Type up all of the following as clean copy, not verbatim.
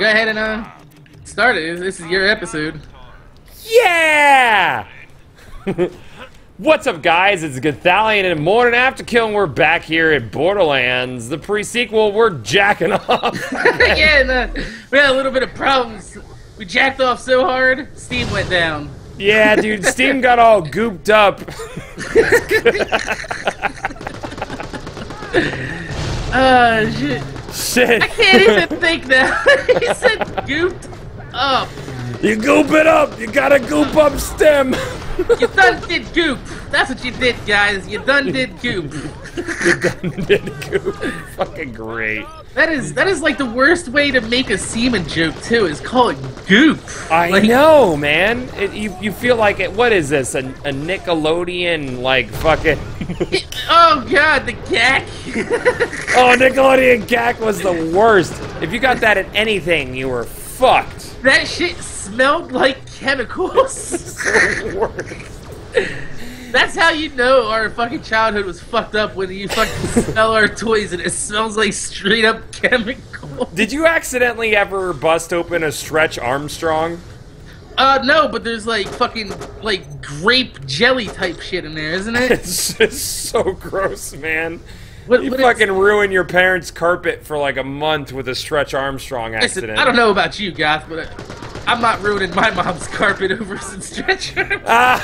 go ahead and start it. This is your episode. Yeah! What's up, guys? It's Gothalion and MorninAfterKill, and we're back here at Borderlands. The pre-sequel, we're jacking off. Yeah, we had a little bit of problems. We jacked off so hard, Steam went down. Yeah, dude, Steam got all gooped up. Shit. Shit. I can't even think now. He said gooped up. You goop it up. You gotta goop up STEM. You done did goop. That's what you did, guys. You done did goop. You done did goop. Fucking great. That is like the worst way to make a semen joke too. Is call it goop. I know, man. You feel like it. What is this? A Nickelodeon like fucking? Oh god, the gack. Oh, Nickelodeon gack was the worst. If you got that at anything, you were fucked. That shit smelled like chemicals. It's the worst. That's how you know our fucking childhood was fucked up, when you fucking smell our toys and it smells like straight up chemical. Did you accidentally ever bust open a Stretch Armstrong? No, but there's like fucking like grape jelly type shit in there, isn't it? It's just so gross, man. What fucking ruin your parents' carpet for like a month with a Stretch Armstrong accident. Listen, I don't know about you, Goth, but I'm not ruining my mom's carpet over some Stretch Armstrong.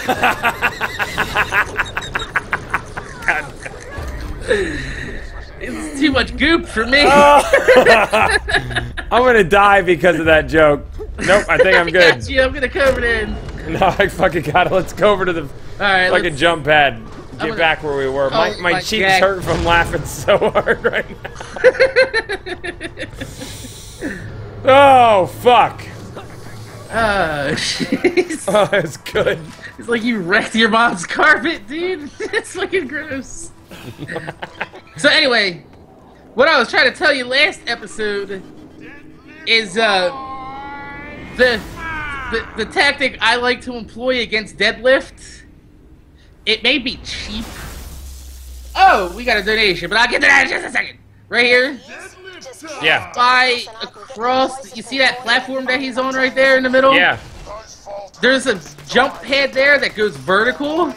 It's too much goop for me. I'm gonna die because of that joke. Nope, I think I'm good. I got you. I'm gonna cover it in. No, I fucking got it. Let's go over to the fucking jump pad. Get back where we were. My cheeks hurt from laughing so hard right now. Oh, fuck. Jeez. Oh, it's good. It's like you wrecked your mom's carpet, dude. It's fucking gross. So anyway, what I was trying to tell you last episode is the tactic I like to employ against deadlift. It may be cheap. Oh, we got a donation, but I'll get to that in just a second. Right here. Yeah. By across, you see that platform that he's on right there in the middle? Yeah. There's a jump pad there that goes vertical.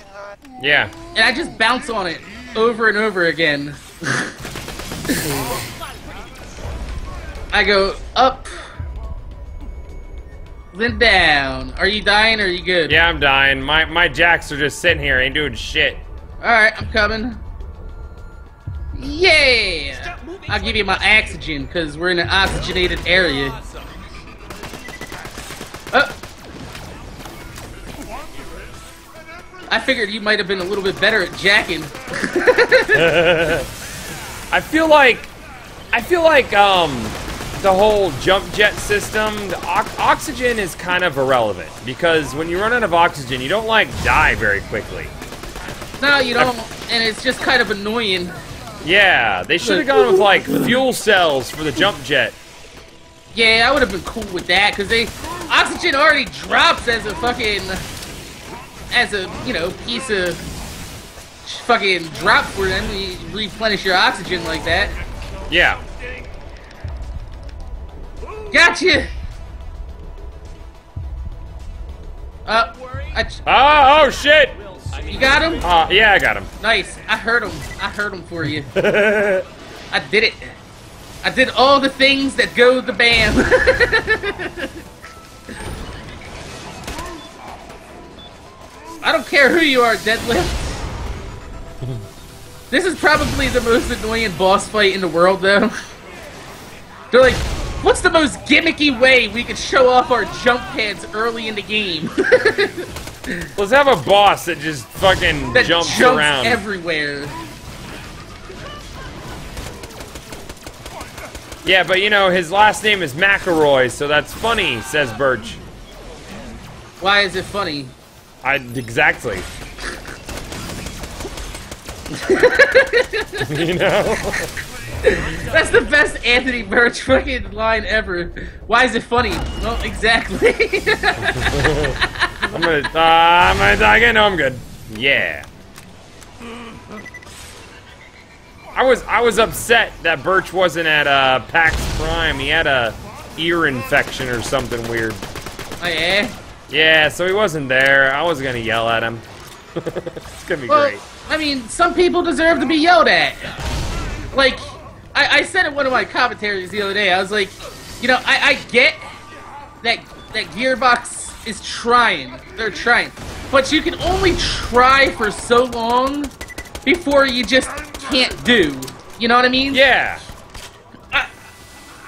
Yeah. And I just bounce on it over and over again. I go up, then down. Are you dying or are you good? Yeah, I'm dying. My jacks are just sitting here, ain't doing shit. Alright, I'm coming. Yeah! I'll give you my oxygen, because we're in an oxygenated area. Oh! I figured you might have been a little bit better at jacking. I feel like the whole jump jet system, the oxygen is kind of irrelevant, because when you run out of oxygen, you don't like die very quickly. No, you don't, and it's just kind of annoying. Yeah, they should have gone with like fuel cells for the jump jet. Yeah, I would have been cool with that, because oxygen already drops as a fucking, you know, piece of fucking drop for them. You replenish your oxygen like that. Yeah. Gotcha! Oh shit! You got him? Yeah, I got him. Nice. I heard him. I heard him for you. I did it. I did all the things that go the bam. I don't care who you are, Deadlift. This is probably the most annoying boss fight in the world, though. They're like, what's the most gimmicky way we could show off our jump pads early in the game? Let's have a boss that just fucking jumps around everywhere. Yeah, but you know, his last name is McElroy, so that's funny, says Birch. Why is it funny? Exactly. You know? That's the best Anthony Birch fucking line ever. Why is it funny? Well, exactly. I'm gonna die again. No, I'm good. Yeah. I was upset that Birch wasn't at PAX Prime. He had a ear infection or something weird. Oh, yeah? Yeah, so he wasn't there. I was gonna yell at him. It's gonna be great. I mean, some people deserve to be yelled at. Like, I said in one of my commentaries the other day, I was like, you know, I get that Gearbox is trying. They're trying. But you can only try for so long before you just can't do. You know what I mean? Yeah.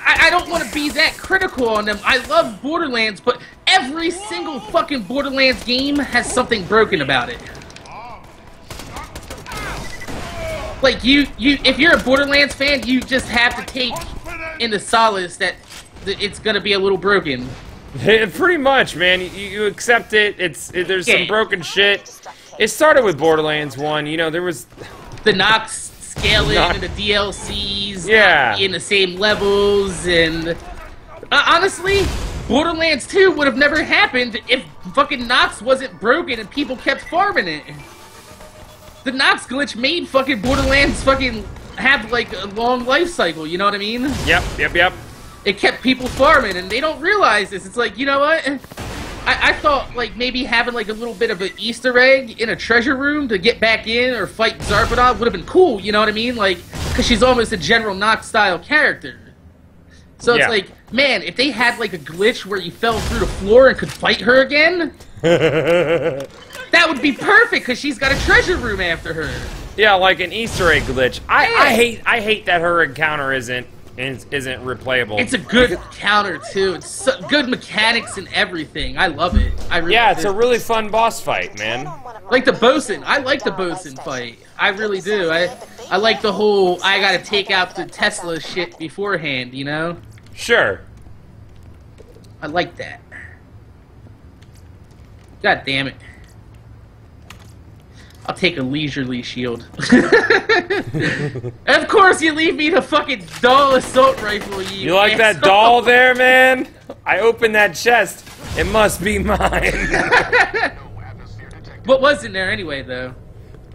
I don't want to be that critical on them. I love Borderlands, but every single fucking Borderlands game has something broken about it. Like, if you're a Borderlands fan, you just have to take into solace that it's gonna be a little broken. Pretty much, man. You accept it. There's some broken shit. It started with Borderlands 1. You know, there was the Nox scaling and the DLCs in the same levels, and honestly, Borderlands 2 would have never happened if fucking Nox wasn't broken and people kept farming it. The Nox glitch made fucking Borderlands fucking have like a long life cycle, you know what I mean? Yep. It kept people farming, and they don't realize this. It's like, you know what? I thought like maybe having like a little bit of an Easter egg in a treasure room to get back in or fight Zarpadon would have been cool, you know what I mean? Like, because she's almost a General Nox style character. So it's like, man, if they had like a glitch where you fell through the floor and could fight her again, that would be perfect because she's got a treasure room after her. Yeah, like an Easter egg glitch. I hate that her encounter isn't replayable. It's a good counter too. It's good mechanics and everything. I love it. It's a really fun boss fight, man. Like the bosun. I like the bosun fight. I really do. I like the whole I gotta take out the Tesla shit beforehand, you know? Sure. I like that. God damn it. I'll take a leisurely shield. Of course you leave me the fucking dull assault rifle, you like that doll there, man? I opened that chest. It must be mine. What was in there anyway, though?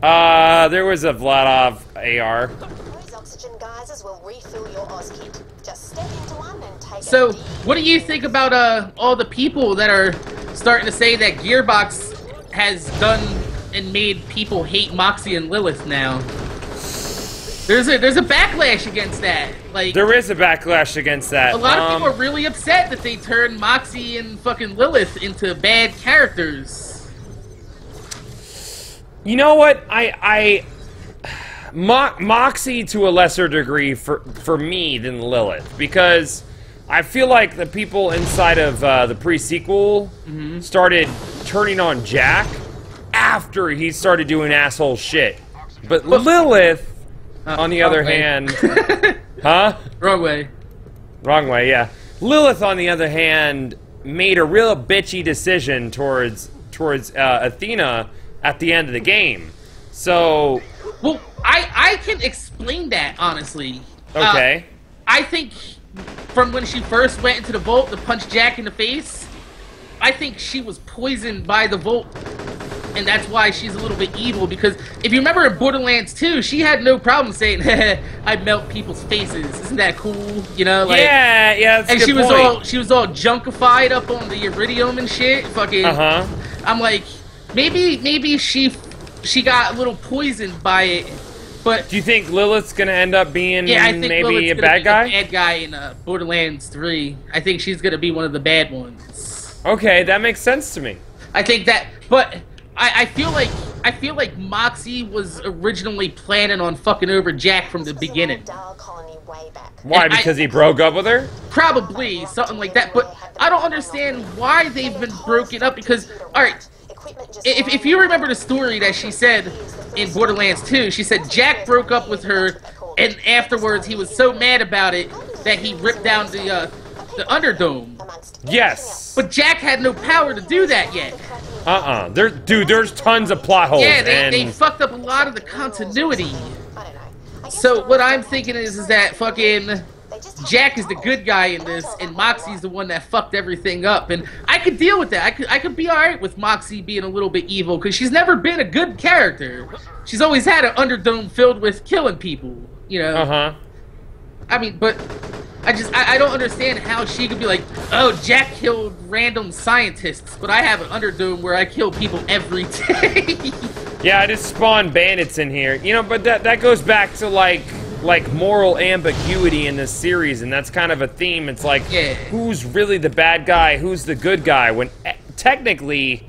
There was a Vladov AR. Those oxygen geysers will refill your Oz kit. Just step into one and take So, what do you think about all the people that are starting to say that Gearbox has done and made people hate Moxie and Lilith now? There's a backlash against that. Like, there is a backlash against that. A lot of people are really upset that they turned Moxie and fucking Lilith into bad characters. You know what? Moxie to a lesser degree for me than Lilith, because I feel like the people inside of the pre-sequel started turning on Jack after he started doing asshole shit. But Lilith, on the other hand... Huh? Wrong way. Wrong way, yeah. Lilith, on the other hand, made a real bitchy decision towards Athena at the end of the game. So... Well, I can explain that, honestly. Okay. I think from when she first went into the vault to punch Jack in the face, I think she was poisoned by the vault. And that's why she's a little bit evil, because if you remember in Borderlands 2, she had no problem saying, I melt people's faces. Isn't that cool? You know, like, yeah, that's and a good point. she was all junkified up on the Eridium and shit. Fucking I'm like, maybe she got a little poisoned by it. But do you think Lilith's gonna end up being I think maybe Lilith's a bad guy? A bad guy in Borderlands 3. I think she's gonna be one of the bad ones. Okay, that makes sense to me. I think that, but I feel like Moxie was originally planning on fucking over Jack from the beginning. Why? Because he broke up with her? Probably something like that. But I don't understand why they've been broken up. Because all right, if you remember the story that she said in Borderlands 2, she said Jack broke up with her, and afterwards he was so mad about it that he ripped down the Underdome. Yes. But Jack had no power to do that yet. There's tons of plot holes. Yeah, they fucked up a lot of the continuity. So what I'm thinking is that fucking Jack is the good guy in this, and Moxie's the one that fucked everything up. And I could deal with that. I could be alright with Moxie being a little bit evil, because she's never been a good character. She's always had an Underdome filled with killing people, you know? I mean, but I don't understand how she could be like, oh, Jack killed random scientists, but I have an Underdome where I kill people every day. Yeah, I just spawned bandits in here. You know, but that goes back to like moral ambiguity in this series, and that's kind of a theme. It's like, who's really the bad guy, who's the good guy, when technically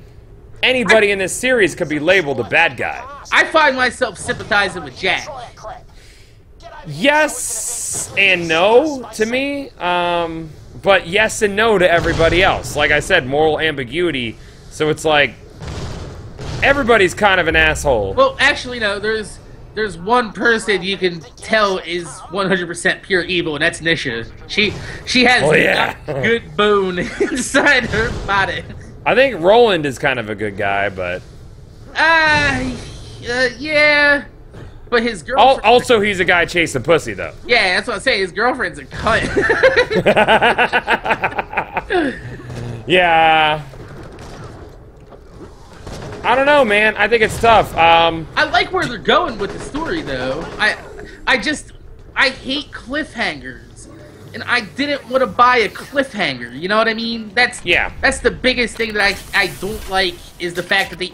anybody in this series could be labeled a bad guy. I find myself sympathizing with Jack. Yes and no to me, but yes and no to everybody else. Like I said, moral ambiguity, so it's like everybody's kind of an asshole. Well, actually, no, there's one person you can tell is 100% pure evil, and that's Nisha. She has not good bone inside her body. I think Roland is kind of a good guy, but yeah. But his girlfriend... Also, he's a guy chasing pussy, though. Yeah, that's what I'm saying. His girlfriend's a cunt. Yeah. I don't know, man. I think it's tough. I like where they're going with the story, though. I hate cliffhangers. And I didn't want to buy a cliffhanger. You know what I mean? That's the biggest thing that I don't like, is the fact that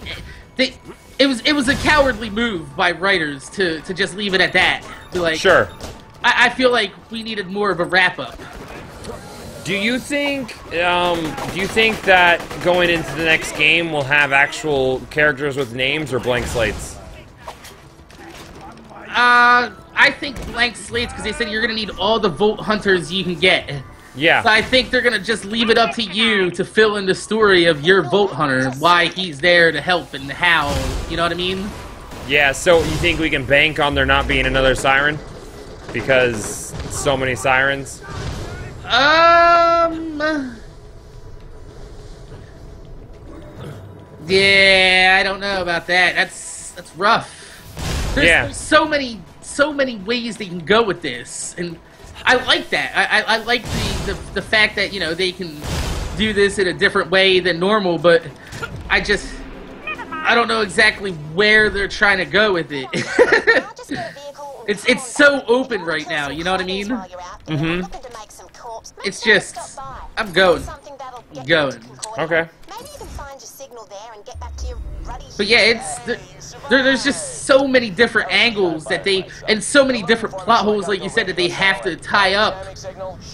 it was a cowardly move by writers to just leave it at that. Be like, sure. I feel like we needed more of a wrap up. Do you think that going into the next game we'll have actual characters with names or blank slates? I think blank slates, because they said you're gonna need all the Vault Hunters you can get. Yeah. So I think they're gonna just leave it up to you to fill in the story of your Vault Hunter, why he's there to help and how. You know what I mean? Yeah. So you think we can bank on there not being another Siren because so many Sirens? Yeah, I don't know about that. That's rough. There's so many ways they can go with this, and I like that. I like the fact that, you know, they can do this in a different way than normal, but I don't know exactly where they're trying to go with it. It's so open right now, you know what I mean? Mm-hmm. It's just, I'm going. Okay. But yeah, there's just so many different angles that and so many different plot holes, like you said, that they have to tie up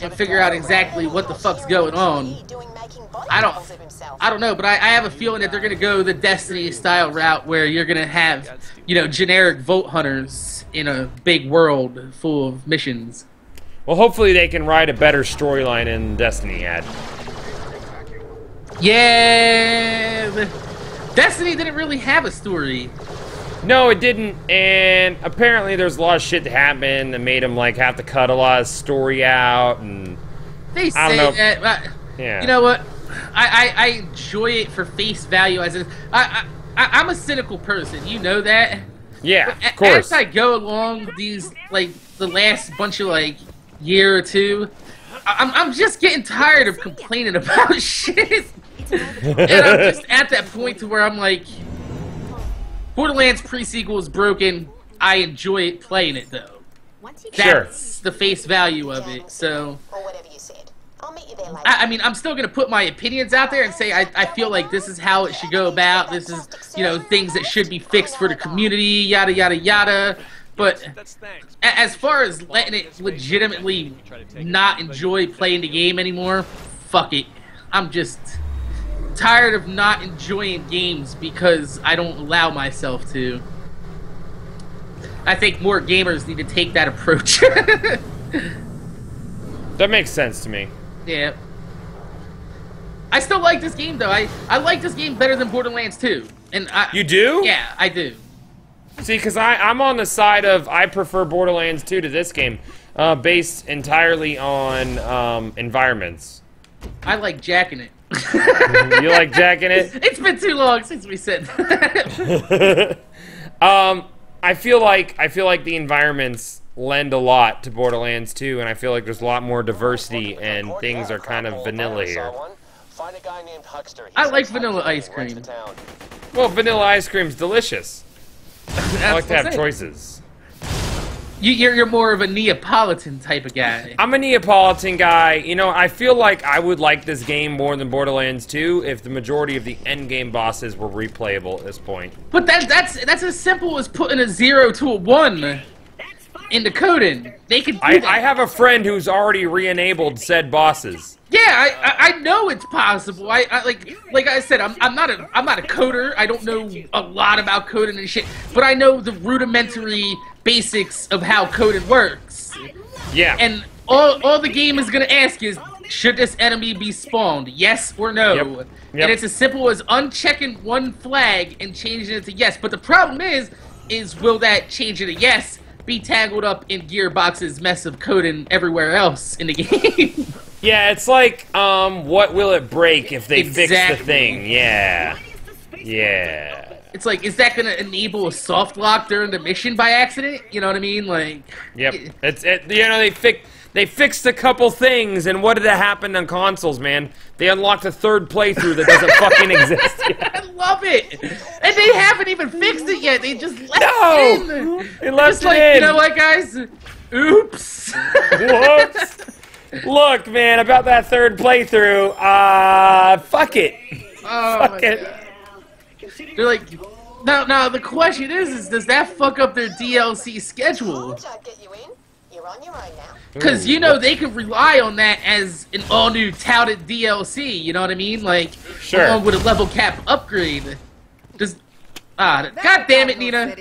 and figure out exactly what the fuck's going on. I don't know, but I have a feeling that they're gonna go the Destiny style route, where you're gonna have, you know, generic Vault Hunters in a big world full of missions. Well, hopefully they can write a better storyline than Destiny had. Yeah, Destiny didn't really have a story. No, it didn't, and apparently there's a lot of shit that happened that made them like have to cut a lot of story out, and they say I don't know. that. But, yeah. You know what? I enjoy it for face value. I'm a cynical person. You know that. Yeah, of course. As I go along these, like, the last bunch of, like, year or two, I'm just getting tired of complaining about shit. And I'm just at that point to where I'm like, Borderlands pre-sequel is broken. I enjoy it playing it, though. That's the face value of it, so... I mean, I'm still going to put my opinions out there and say I feel like this is how it should go about. This is, you know, things that should be fixed for the community, yada, yada, yada. But as far as letting it legitimately not enjoy playing the game anymore, fuck it. I'm just tired of not enjoying games because I don't allow myself to. I think more gamers need to take that approach. That makes sense to me. Yeah. I still like this game, though. I like this game better than Borderlands 2. And You do? Yeah, I do. See, because I'm on the side of I prefer Borderlands 2 to this game, based entirely on environments. I like jacking it. You like jacking it? It's been too long since we said that. I feel like the environments lend a lot to Borderlands 2, and I feel like there's a lot more diversity and things are kind of vanilla here. I like vanilla ice cream. Well, vanilla ice cream's delicious. I like to have choices. You're more of a Neapolitan type of guy. I'm a Neapolitan guy. You know, I feel like I would like this game more than Borderlands 2 if the majority of the endgame bosses were replayable at this point. But that's as simple as putting a 0 to a 1 in the coding. They can do that. I have a friend who's already re-enabled said bosses. Yeah, I know it's possible. I like I said, I'm not a coder. I don't know a lot about coding and shit, but I know the rudimentary basics of how coding works. Yeah. And all the game is gonna ask is, should this enemy be spawned? Yes or no? Yep. And it's as simple as unchecking one flag and changing it to yes. But the problem is will that change it to yes be tangled up in Gearbox's mess of coding everywhere else in the game? Yeah, it's like, what will it break if they fix the thing? Yeah. Yeah. It's like, is that gonna enable a soft lock during the mission by accident? You know what I mean? Like, yep. You know, they fixed a couple things, and what did it happen on consoles, man? They unlocked a third playthrough that doesn't fucking exist yet. I love it! And they haven't even fixed it yet, they just left it in! They left it like, in! You know what, guys? Oops! Whoops! Look, man, about that third playthrough, fuck it. Oh, fuck it. God. They're like, now the question is does that fuck up their DLC schedule? You're on your own now. Because, you know, they could rely on that as an all-new touted DLC, you know what I mean? Like, sure. Along with a level cap upgrade. Just, God damn it, Nina.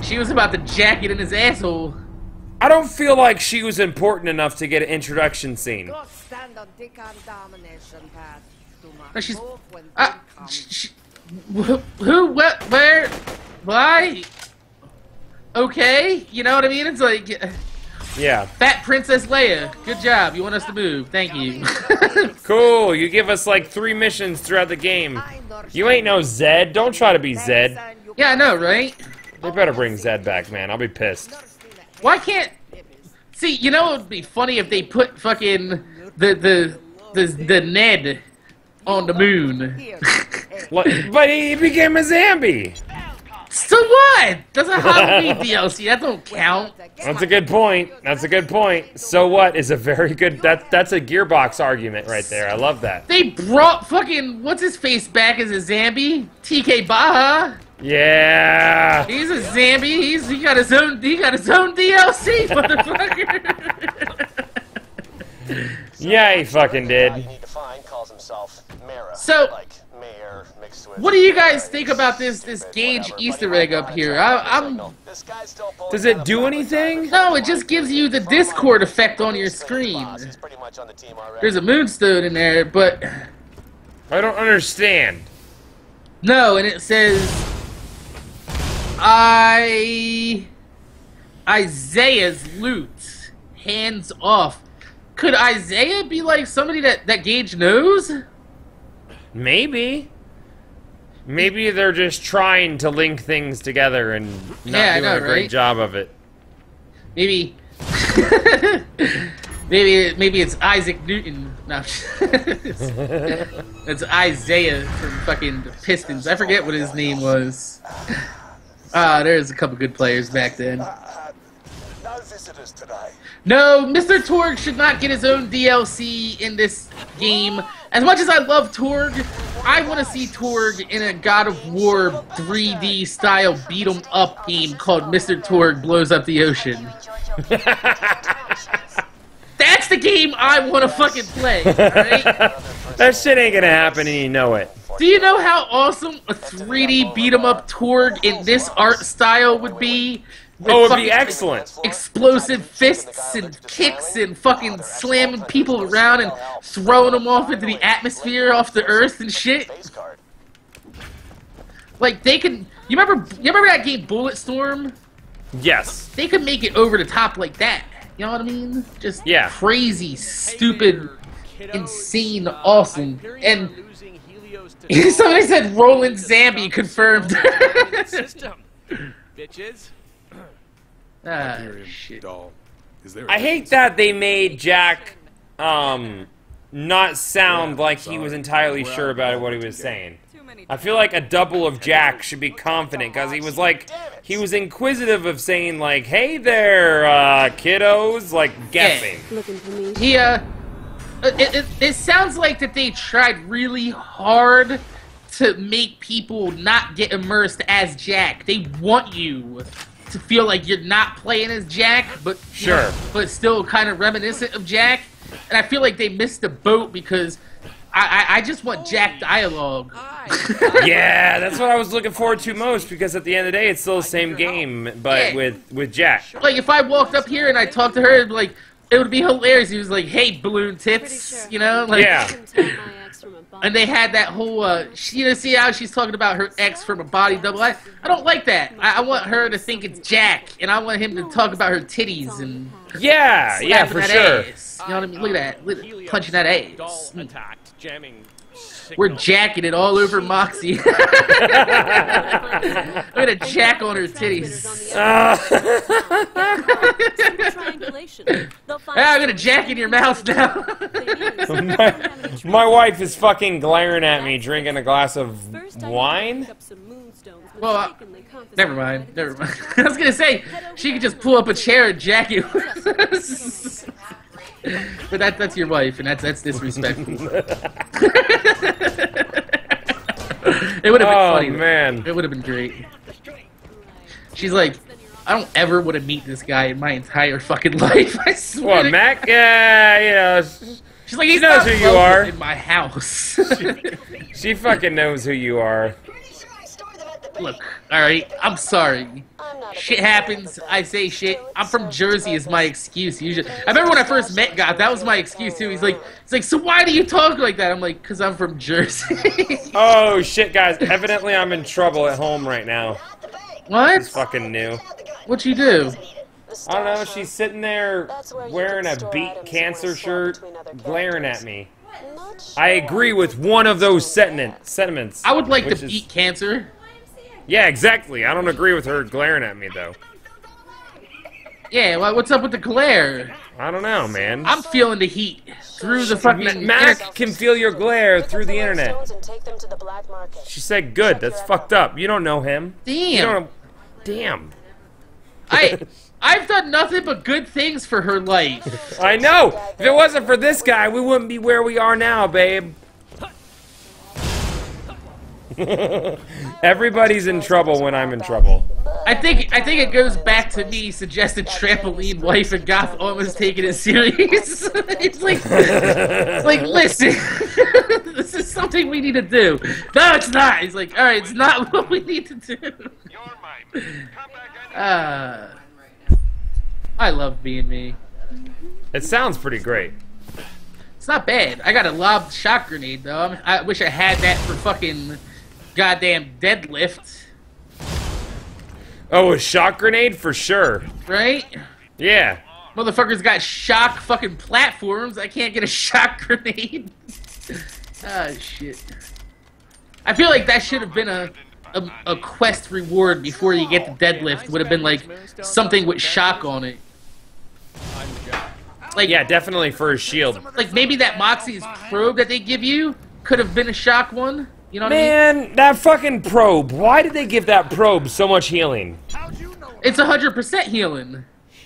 She was about to jack it in his asshole. I don't feel like she was important enough to get an introduction scene. No, she's... who, what, where, why? Okay, you know what I mean? It's like... Yeah. Fat Princess Leia, good job. You want us to move. Thank you. Cool, you give us like 3 missions throughout the game. You ain't no Zed. Don't try to be Zed. Yeah, I know, right? They better bring Zed back, man. I'll be pissed. Why can't... See, you know it would be funny if they put fucking the Ned on the moon. But he became a zombie. So what? That's a Halloween DLC. That don't count. That's a good point. That's a good point. So what is a very good... That's a Gearbox argument right there. I love that. They brought fucking... What's his face back as a zombie? TK Baha. Yeah. He's a zombie. He got his own DLC, motherfucker. Yeah, he fucking did. So, what do you guys think about this Gage Easter egg up here? Does it do anything? No, it just gives you the Discord effect on your screen. There's a moonstone in there, but I don't understand. No, and it says Isaiah's loot. Hands off. Could Isaiah be like somebody that Gage knows? Maybe. Maybe they're just trying to link things together and not doing a great job of it. Maybe. maybe it's Isaac Newton. No. It's Isaiah from fucking the Pistons. I forget what his name was. There's a couple good players back then. No visitors today. No, Mr. Torg should not get his own DLC in this game. As much as I love Torg, I want to see Torg in a God of War 3D style beat 'em up game called Mr. Torg Blows Up the Ocean. That's the game I want to fucking play, right? That shit ain't gonna happen and you know it. Do you know how awesome a 3D beat 'em up Torg in this art style would be? Oh, it'd be excellent. Explosive fists and kicks and fucking slamming people around and throwing them off into the atmosphere off the earth and shit. Like they could, you remember that game Bulletstorm? Yes. They could make it over the top like that. You know what I mean? Just crazy, stupid, insane, awesome. And somebody said Roland Zambi confirmed. Bitches. Shit. I hate that they made Jack not sound like he was entirely sure about what he was saying. I feel like a double of Jack should be confident, because he was like, he was inquisitive of saying like, hey there, kiddos, like guessing. He, it sounds like that they tried really hard to make people not get immersed as Jack. They want you to feel like you're not playing as Jack, but Sure. but still kind of reminiscent of Jack. And I feel like they missed the boat because I just want Jack dialogue. Yeah, that's what I was looking forward to most, because at the end of the day, it's still the same game, but with Jack. Like, if I walked up here and I talked to her, it'd be like, it would be hilarious. He was like, hey, balloon tits, you know? Like, Yeah. And they had that whole, you know, see how she's talking about her ex from a body double? I don't like that. I want her to think it's Jack, and I want him to talk about her titties and Yeah, yeah, slapping for that sure. ass. You know what I mean? Look at that. Look at punching that ass. Attacked, jamming. We're jacking it all over Moxie. Look at a jack on her titties. I'm gonna jack in your mouth now. My wife is fucking glaring at me drinking a glass of wine. Well, never mind. Never mind. I was gonna say she could just pull up a chair and jack you. But that's your wife, and that's disrespectful. It would have been funny. Oh man, It would have been great. She's like, I don't ever want to meet this guy in my entire fucking life. I swear. what, Mac? Yeah, yeah. She's like, he knows who you are. in my house. She fucking knows who you are. Look, alright, I'm sorry. Shit happens, I say shit. I'm from Jersey is my excuse usually. I remember when I first met Goth, that was my excuse too. He's like, so why do you talk like that? I'm like, cause I'm from Jersey. Oh shit, guys! Evidently, I'm in trouble at home right now. What? It's fucking new. What'd you do? I don't know. She's sitting there wearing a beat cancer shirt, glaring at me. I agree with one of those sentiments. I would like which to is- beat cancer. Yeah, exactly. I don't agree with her glaring at me though. Yeah, well, what's up with the glare? I don't know, man. I'm feeling the heat through the fucking Mac can feel your glare through the internet. She said, "Good." That's fucked up. You don't know him. You Damn. don't. Damn. I've done nothing but good things for her life. I know. If it wasn't for this guy, we wouldn't be where we are now, babe. Everybody's in trouble when I'm in trouble. I think it goes back to me suggested trampoline wife and Goth almost taking it serious. it's like listen, this is something we need to do. No, it's not. He's like, all right, it's not what we need to do. I love being me. It sounds pretty great. It's not bad. I got a lob shock grenade though. I wish I had that for fucking goddamn deadlift. Oh, a shock grenade for sure. Right? Yeah. Motherfuckers got shock fucking platforms. I can't get a shock grenade. Ah, shit. I feel like that should have been a quest reward before you get the deadlift. Would have been like something with shock on it. Like, Yeah, definitely for his shield. like maybe that Moxie's probe that they give you could have been a shock one. You know what I mean? Man, that fucking probe. Why did they give that probe so much healing? It's 100% healing.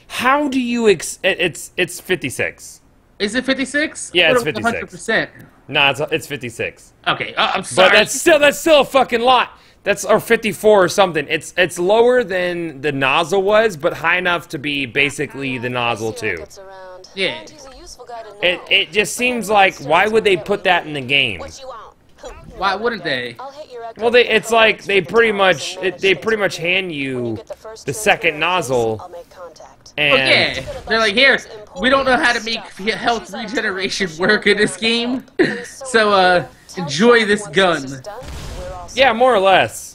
How do you it's 56. Is it 56? Yeah, it's 100%. Nah, it's 56. Okay, I'm sorry. But that's still a fucking lot. That's or 54 or something. It's lower than the nozzle was, but high enough to be basically the nozzle too. Yeah. It just seems like, why would they put that in the game? Why wouldn't they? Well, it's like they pretty much hand you the second nozzle, and Oh yeah, they're like, here, we don't know how to make health regeneration work in this game, so enjoy this gun. yeah, more or less.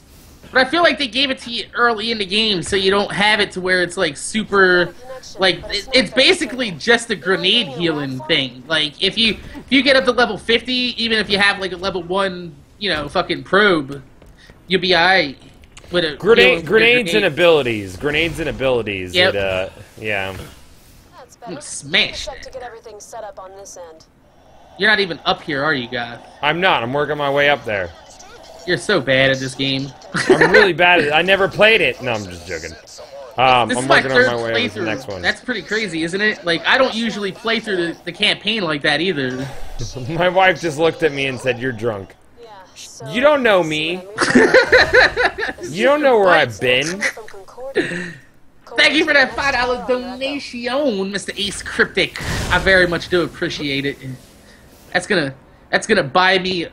But I feel like they gave it to you early in the game, so you don't have it to where it's like super, like it's basically just a grenade healing thing. Like if you get up to level 50, even if you have like a level 1, you know, fucking probe, you'll be alright. With a Grenades and abilities. Grenades and abilities. Yep. Yeah. Smash Check that. to get everything set up on this end. You're not even up here, are you, guys? I'm not. I'm working my way up there. You're so bad at this game. I'm really bad at it. I never played it. No, I'm just joking. This I'm is my working third on my way over to the playthrough. next one. That's pretty crazy, isn't it? Like, I don't usually play through the campaign like that either. My wife just looked at me and said, "You're drunk." Yeah, so You don't know me. You don't know where I've been. Thank you for that $5 donation, Mr. Ace Cryptic. I very much do appreciate it. That's gonna buy me.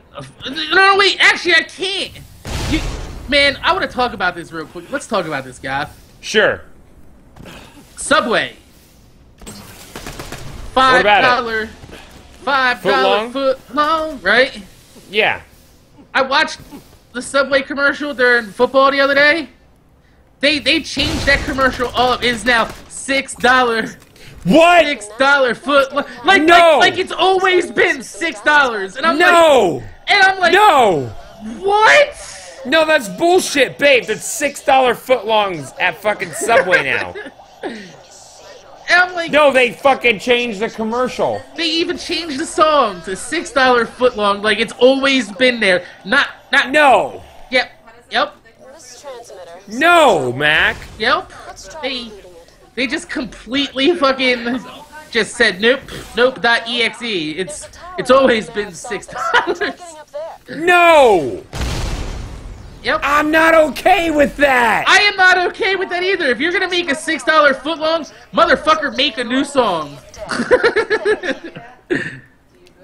No, wait. Actually, I can't. Man, I want to talk about this real quick. Let's talk about this, guy. Sure. Subway. What about $5 foot long, right? Yeah. I watched the Subway commercial during football the other day. They changed that commercial up. It is now $6. What? $6 foot like No. like it's always been $6. And I'm No. like No. what? No, that's bullshit, babe. That's $6 footlongs at fucking Subway now. And I'm like, No, they fucking changed the commercial. they even changed the song to $6 footlong. Like it's always been there. Not. No. Yep. This transmitter. No, Mac. Yep. Let's try They repeating it. they just completely fucking just said nope. .exe. It's always been $6. Getting up there. No. Yep. I'm not okay with that. I am not okay with that either. If you're gonna make a $6 footlong, motherfucker, make a new song.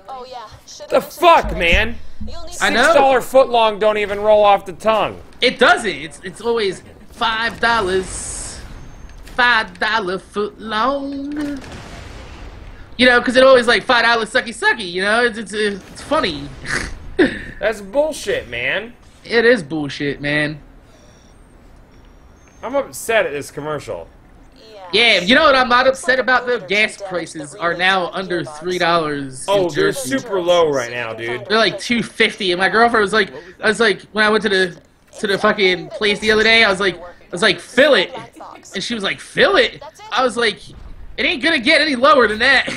Oh yeah. Should've The mentioned fuck, insurance. man? You'll need I know. $6 footlong don't even roll off the tongue. It doesn't. It's always $5. $5 footlong. You know, because it always like $5 sucky sucky. You know, it's funny. That's bullshit, man. It is bullshit, man. I'm upset at this commercial. Yeah, you know what I'm not upset about though? Gas prices are now under $3. Oh, in they're Jersey. super low right now, dude. They're like $2.50, and my girlfriend was like, when I went to the fucking place the other day, I was like, fill it, and she was like, fill it. I was like, it ain't gonna get any lower than that.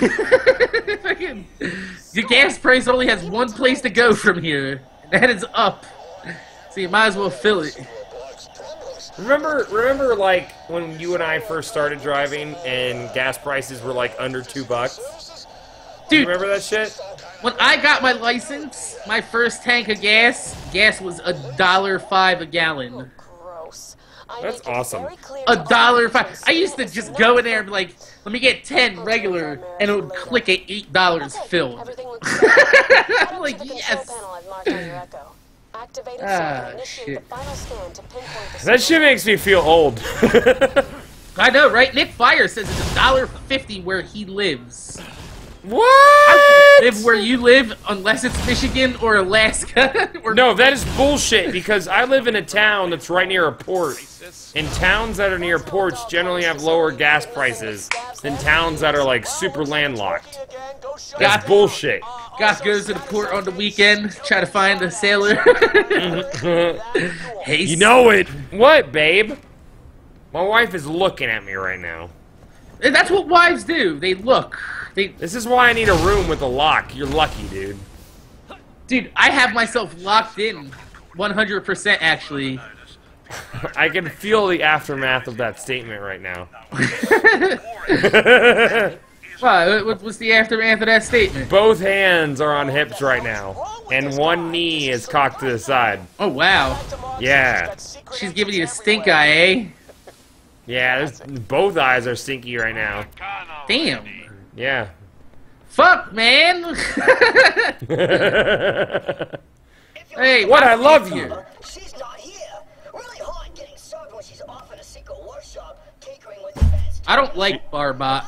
Fucking, the gas price only has one place to go from here, and that is up. So you might as well fill it. Remember, like when you and I first started driving and gas prices were like under $2. Dude, You remember that shit? when I got my license, my first tank of gas was $1.05 a gallon. Gross. That's awesome. $1.05. I used to just go in there and be like, let me get 10 regular, and it would click at $8 filled. Everything looks good. I'm like, To the control yes. panel I've marked on your echo. Activate it so Ah, I initiate shit. the final scan to pinpoint the That shit makes me feel old. I know, right? Nick Fire says it's $1.50 where he lives. What? Live where you live, unless it's Michigan or Alaska. Or No, that is bullshit because I live in a town that's right near a port. And towns that are near ports generally have lower gas prices than towns that are like super landlocked. That's bullshit. Goth goes to the port on the weekend, try to find a sailor. Hey, You know it. What, babe? My wife is looking at me right now. And that's what wives do. They look. This is why I need a room with a lock. You're lucky, dude. Dude, I have myself locked in 100% actually. I can feel the aftermath of that statement right now. What's the aftermath of that statement? Both hands are on hips right now, and one knee is cocked to the side. Oh, wow. Yeah. She's giving you a stink eye, eh? Yeah, both eyes are stinky right now. Damn. Yeah. Fuck, man. Hey, What? I love you. She's not here. Really hard getting served when she's off in a secret workshop, tinkering with advanced. I don't like Barbot.